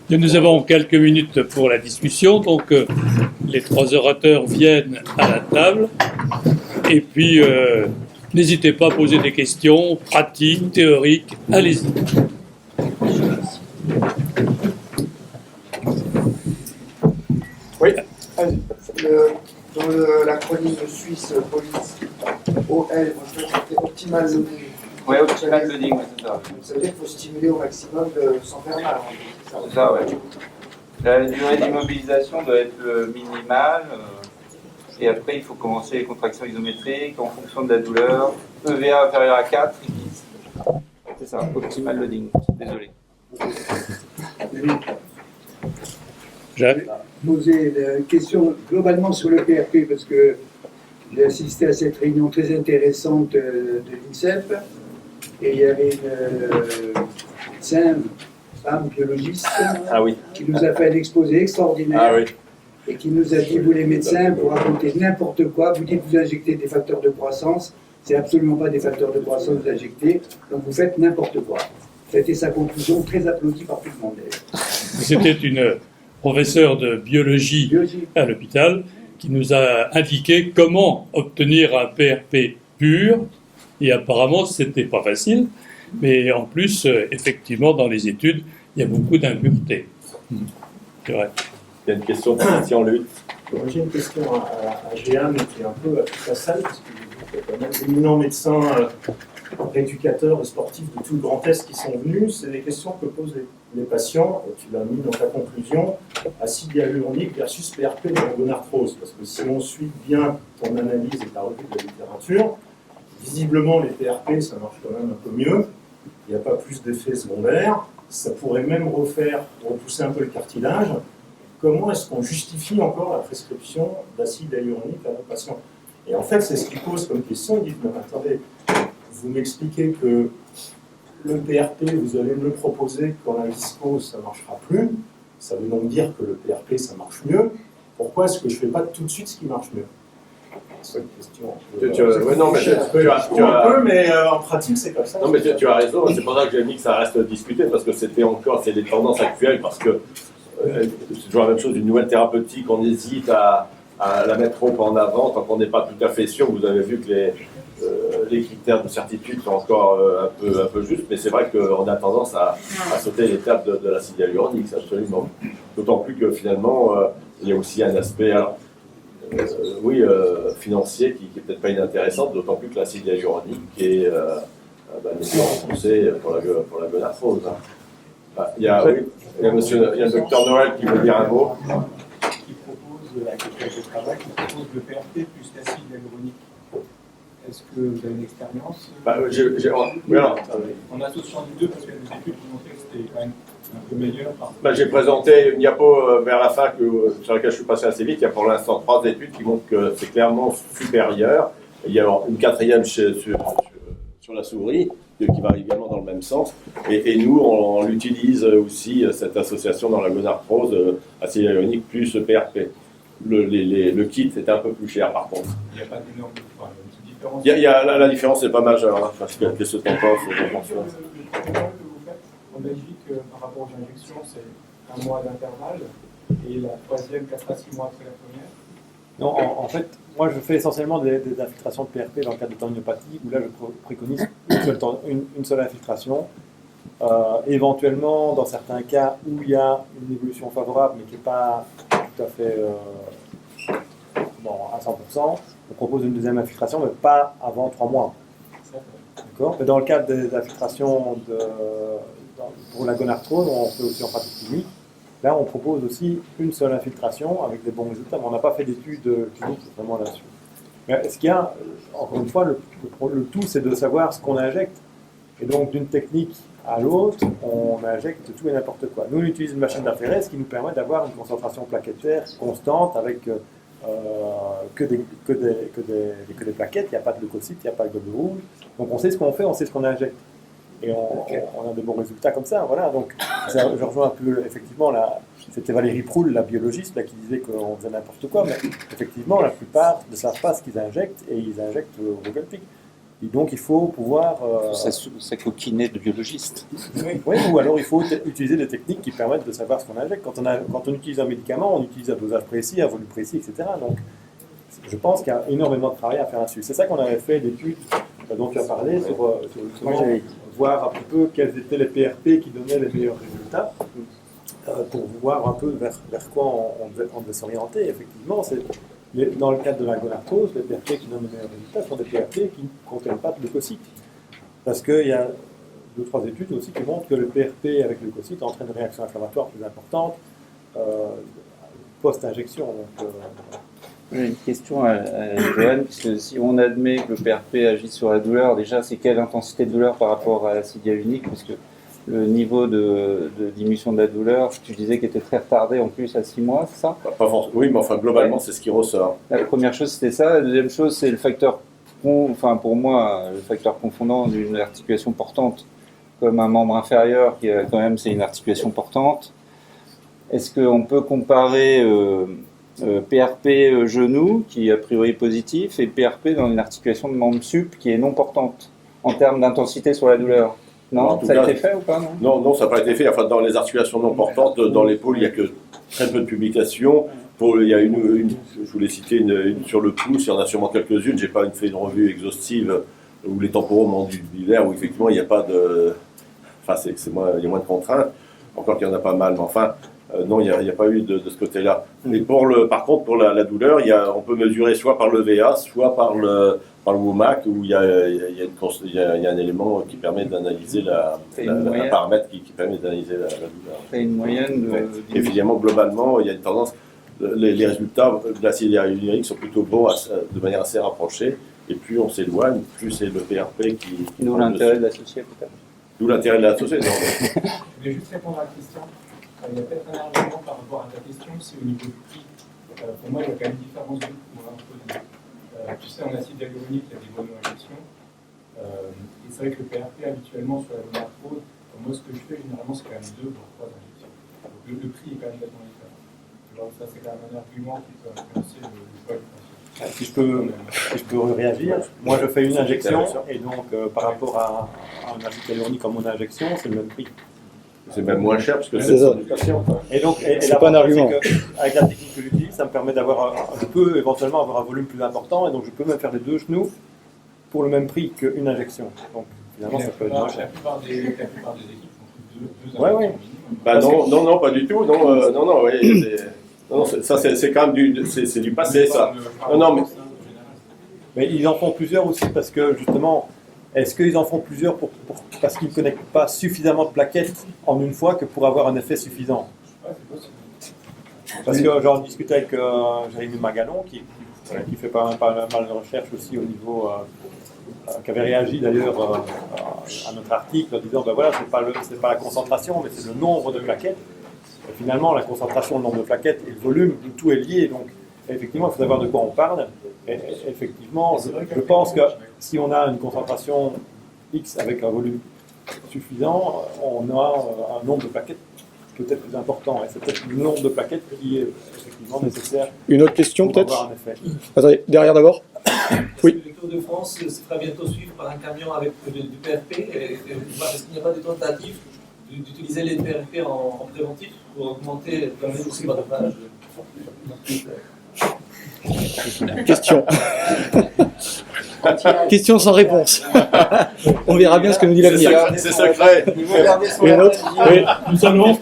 Nous avons quelques minutes pour la discussion, donc les trois orateurs viennent à la table. Et puis, n'hésitez pas à poser des questions pratiques, théoriques, allez-y. Oui, dans l'acronyme suisse police, OL, c'était optimal loading. Oui, optimal loading, c'est ça. Ça veut dire qu'il faut stimuler au maximum sans faire mal. C'est ça, ouais. La durée d'immobilisation doit être minimale. Et après, il faut commencer les contractions isométriques en fonction de la douleur. EVA inférieur à 4, c'est ça, optimal loading. Désolé. Jacques ? Poser une question globalement sur le PRP parce que j'ai assisté à cette réunion très intéressante de l'INSEP et il y avait une médecin, femme biologiste qui nous a fait un exposé extraordinaire et qui nous a dit, vous les médecins, vous racontez n'importe quoi, vous dites que vous injectez des facteurs de croissance, c'est absolument pas des facteurs de croissance que vous injectez, donc vous faites n'importe quoi. C'était sa conclusion, très applaudie par tout le monde. C'était une professeure de biologie à l'hôpital qui nous a indiqué comment obtenir un PRP pur, et apparemment c'était pas facile, mais en plus, effectivement, dans les études, il y a beaucoup d'impuretés. C'est vrai. Il y a une question de Christian Lutte. J'ai une question à Géane qui est un peu à toute la salle, parce qu'il y a quand même d'éminents médecins, rééducateurs et sportifs de tout le Grand Est qui sont venus. C'est des questions que posent les patients, tu l'as mis dans ta conclusion, acide hyaluronique versus PRP dans la gonarthrose. Parce que si on suit bien ton analyse et ta revue de la littérature, visiblement les PRP ça marche quand même un peu mieux, il n'y a pas plus d'effets secondaires, ça pourrait même repousser un peu le cartilage. Comment est-ce qu'on justifie encore la prescription d'acide hyaluronique à nos patients? Et en fait, c'est ce qu'ils posent comme question. Ils disent, mais attendez, vous m'expliquez que le PRP, vous allez me le proposer quand la viscose, ça ne marchera plus. Ça veut donc dire que le PRP, ça marche mieux. Pourquoi est-ce que je ne fais pas tout de suite ce qui marche mieux? C'est une question. Mais en pratique, c'est comme ça. Non, mais tu as raison. C'est pour ça que j'ai mis que ça reste discuté, parce que c'est des tendances actuelles, parce que c'est toujours la même chose, une nouvelle thérapeutique, on hésite à la mettre trop en avant tant qu'on n'est pas tout à fait sûr. Vous avez vu que les critères de certitude sont encore un peu justes, mais c'est vrai qu'on a tendance à sauter l'étape de l'acide hyaluronique, c'est absolument. D'autant plus que finalement, il y a aussi un aspect financier qui n'est peut-être pas inintéressant, d'autant plus que l'acide hyaluronique est poussé pour la gonarthrose. Il y a le docteur Noël qui veut dire un mot. Qui propose, avec lequel je travaille, qui propose le PRP plus l'acide hyaluronique. Est-ce que vous avez une expérience en associant les deux, parce qu'il y a des études qui montraient que c'était quand même un peu meilleur. J'ai présenté une diapo vers la fin sur laquelle je suis passé assez vite. Il y a pour l'instant 3 études qui montrent que c'est clairement supérieur. Il y a une 4e sur la souris, qui va également dans le même sens. Et nous, on l'utilise aussi, cette association dans la gonarthrose, acide hyaluronique plus PRP. Le kit est un peu plus cher par contre. Il n'y a pas d'énorme différence. La différence n'est pas majeure, parce que qu'est-ce que tu en penses? Le protocole que vous faites en Belgique par rapport aux injections, c'est 1 mois d'intervalle, et la 3e, 4 à 6 mois après la première. Non, en fait, moi je fais essentiellement des infiltrations de PRP dans le cadre de tendinopathie, où là je préconise une seule infiltration. Éventuellement, dans certains cas où il y a une évolution favorable, mais qui n'est pas tout à fait à 100%, on propose une 2e infiltration, mais pas avant 3 mois. D'accord. Mais dans le cadre des infiltrations pour la gonarthrose, on fait aussi en pratique clinique. Là, on propose aussi une seule infiltration avec des bons résultats, mais on n'a pas fait d'études cliniques vraiment là-dessus. Mais ce qu'il y a, encore une fois, le tout, c'est de savoir ce qu'on injecte. Et donc, d'une technique à l'autre, on injecte tout et n'importe quoi. Nous, on utilise une machine d'inférèse qui nous permet d'avoir une concentration plaquettaire constante avec que des plaquettes, il n'y a pas de leucocytes, il n'y a pas de globules rouges. Donc, on sait ce qu'on fait, on sait ce qu'on injecte. Et on a de bons résultats comme ça, voilà. Donc, je rejoins un peu, effectivement, c'était Valérie Proul, la biologiste, là, qui disait qu'on faisait n'importe quoi, mais effectivement, la plupart ne savent pas ce qu'ils injectent, et ils injectent au Google Pic. Et donc il faut pouvoir... Ça coquinait de biologiste. Oui, ou alors il faut utiliser des techniques qui permettent de savoir ce qu'on injecte. Quand on utilise un médicament, on utilise un dosage précis, un volume précis, etc. Donc je pense qu'il y a énormément de travail à faire là-dessus. C'est ça qu'on avait fait l'étude dont tu as parlé, sur justement voir un petit peu quels étaient les PRP qui donnaient les meilleurs résultats, pour voir un peu vers quoi on devait s'orienter. Effectivement, dans le cadre de la gonarthrose, les PRP qui donnent les meilleurs résultats sont des PRP qui ne contiennent pas de leucocytes. Parce qu'il y a 2-3 études aussi qui montrent que le PRP avec leucocytes entraîne une réaction inflammatoire plus importante post-injection. J'ai une question à Joanne, puisque si on admet que le PRP agit sur la douleur, déjà c'est quelle intensité de douleur par rapport à l'acide hyaluronique, parce que le niveau de diminution de la douleur, tu disais qu'il était très retardé en plus à 6 mois, c'est ça? Pas forcément. Oui, mais enfin globalement c'est ce qui ressort. La première chose c'était ça, la deuxième chose c'est le facteur, enfin pour moi, le facteur confondant d'une articulation portante comme un membre inférieur, qui quand même c'est une articulation portante. Est-ce qu'on peut comparer PRP genou, qui a priori est positif, et PRP dans une articulation de membre sup qui est non portante, en termes d'intensité sur la douleur? Non, ça a été fait ou pas? Non, ça n'a pas été fait. Enfin, dans les articulations non portantes, dans l'épaule, il n'y a que très peu de publications. Il y a je voulais citer une sur le pouce, il y en a sûrement quelques-unes. Je n'ai pas fait une revue exhaustive où les temporomandibulaires, où effectivement il n'y a pas de... Enfin, il y a moins de contraintes, encore qu'il y en a pas mal. Mais enfin, non, il n'y a pas eu de ce côté-là. Mais par contre, pour la douleur, on peut mesurer soit par le VA, soit par le WOMAC, où il y a un élément qui permet d'analyser un paramètre qui permet d'analyser la douleur. C'est une moyenne Et évidemment, globalement, il y a une tendance, les résultats de l'acide hyaluronique sont plutôt bons de manière assez rapprochée, et plus on s'éloigne, plus c'est le PRP qui D'où l'intérêt de l'associer peut-être. D'où l'intérêt de l'associer. Je voulais juste répondre à la question. Il y a peut-être un argument par rapport à ta question, c'est au niveau du prix. Pour moi, il y a quand même différence de coût entre tu sais, en acide hyaluronique, il y a des mono-injections. Et c'est vrai que le PRP, habituellement, sur la gonarthrose, moi, ce que je fais, généralement, c'est quand même 2 voire 3 injections. Donc, le prix est quand même nettement différent. Alors, ça, c'est quand même un argument qui peut influencer le choix du patient. Si je peux réagir, moi je fais une injection, et donc par rapport à un acide hyaluronique en mono-injection, c'est le même prix. C'est même moins cher parce que c'est ça. Et donc, c'est pas un argument. Avec la technique que j'utilise, ça me permet je peux éventuellement avoir un volume plus important, et donc je peux même faire les 2 genoux pour le même prix qu'une injection. Donc finalement, ça peut être moins cher. La plupart des équipes font deux Ouais. Bah non, pas du tout. Non, ça c'est quand même c'est du passé, ça. Non, mais ils en font plusieurs aussi parce que justement, est-ce qu'ils en font plusieurs parce qu'ils ne connectent pas suffisamment de plaquettes en une fois que pour avoir un effet suffisant? Parce que j'en discutais avec Jérémy Magalon qui fait pas mal de recherches aussi au niveau, qui avait réagi d'ailleurs à notre article en disant ben voilà, c'est pas la concentration mais c'est le nombre de plaquettes. Et finalement, la concentration, le nombre de plaquettes et le volume, tout est lié. Donc, effectivement, il faut savoir de quoi on parle. Et effectivement, je pense que si on a une concentration X avec un volume suffisant, on a un nombre de plaquettes peut-être plus important. Et c'est peut-être le nombre de plaquettes qui est effectivement nécessaire. Une autre question pour peut-être avoir un effet. Attendez, derrière d'abord. Oui. Le Tour de France sera bientôt suivi par un camion avec du PRP. Est-ce qu'il n'y a pas de tentative d'utiliser les PRP en préventif pour augmenter quand même aussi le dopage? Question. Question sans réponse. On verra bien ce que nous dit l'avenir. C'est secret. Une autre. Oui. Nous allons.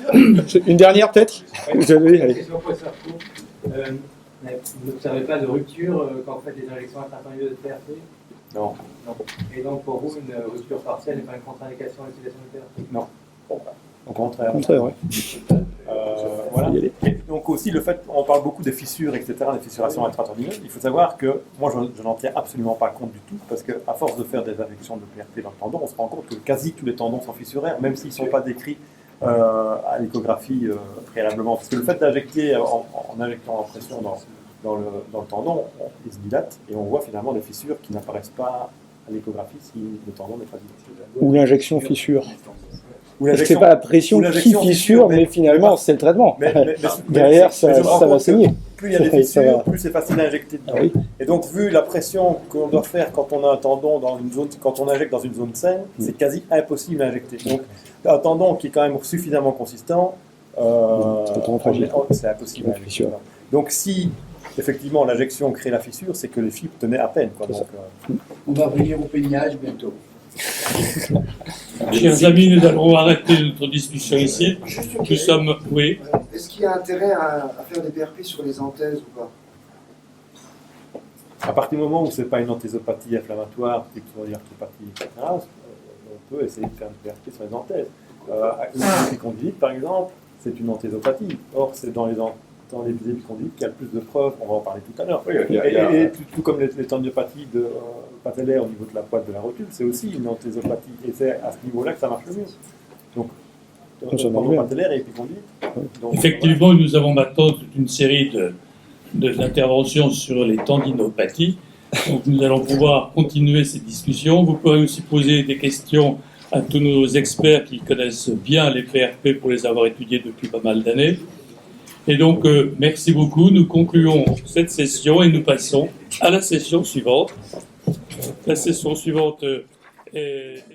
Une dernière peut-être. Oui, allez. Vous n'observez pas de rupture quand vous faites des injections intra-artérielles de PRP? Non. Et donc pour vous, une rupture partielle n'est pas une contre-indication à l'utilisation de PRP? Non. Au contraire. Au contraire, oui. Voilà. Et donc aussi le fait, on parle beaucoup des fissures, etc., des fissurations intra-tendineuses. Il faut savoir que moi je n'en tiens absolument pas compte du tout, parce qu'à force de faire des injections de PRP dans le tendon, on se rend compte que quasi tous les tendons sont fissuraires, même s'ils ne sont pas décrits à l'échographie préalablement. Parce que le fait d'injecter en injectant en pression dans le tendon, il se dilate et on voit finalement des fissures qui n'apparaissent pas à l'échographie si le tendon n'est pas dilaté. Ou l'injection fissure. C'est pas la pression qui fissure, mais finalement c'est le traitement. Derrière, ça va saigner. plus il y a des fissures, plus c'est facile à injecter dedans. Ah oui. Et donc, vu la pression qu'on doit faire quand on a un tendon dans une zone, quand on injecte dans une zone saine, c'est quasi impossible à injecter. Donc, un tendon qui est quand même suffisamment consistant, c'est impossible à injecter. Voilà. Donc, si effectivement l'injection crée la fissure, c'est que les fibres tenaient à peine, quoi. Donc, On va venir au peignage bientôt. Chers amis, nous allons arrêter notre discussion ici. Nous sommes... Oui. Est-ce qu'il y a intérêt à faire des PRP sur les anthèses ou pas? à partir du moment où ce n'est pas une anthésopathie inflammatoire, type arthropathie, etc., on peut essayer de faire une PRP sur les anthèses. Une épicondylite, par exemple, c'est une anthésopathie. Or, c'est dans les épicondylites qu'il y a le plus de preuves, on va en parler tout à l'heure. Oui, et tout comme les tendinopathies patellaires au niveau de la pointe de la rotule, c'est aussi une anthésopathie. Et c'est à ce niveau-là que ça marche le mieux. Donc, tendon patellaire et épicondylite. Donc, effectivement, voilà. Nous avons maintenant toute une série d'interventions sur les tendinopathies. Donc, nous allons pouvoir continuer ces discussions. Vous pourrez aussi poser des questions à tous nos experts qui connaissent bien les PRP pour les avoir étudiés depuis pas mal d'années. Et donc, merci beaucoup. Nous concluons cette session et nous passons à la session suivante. La session suivante est...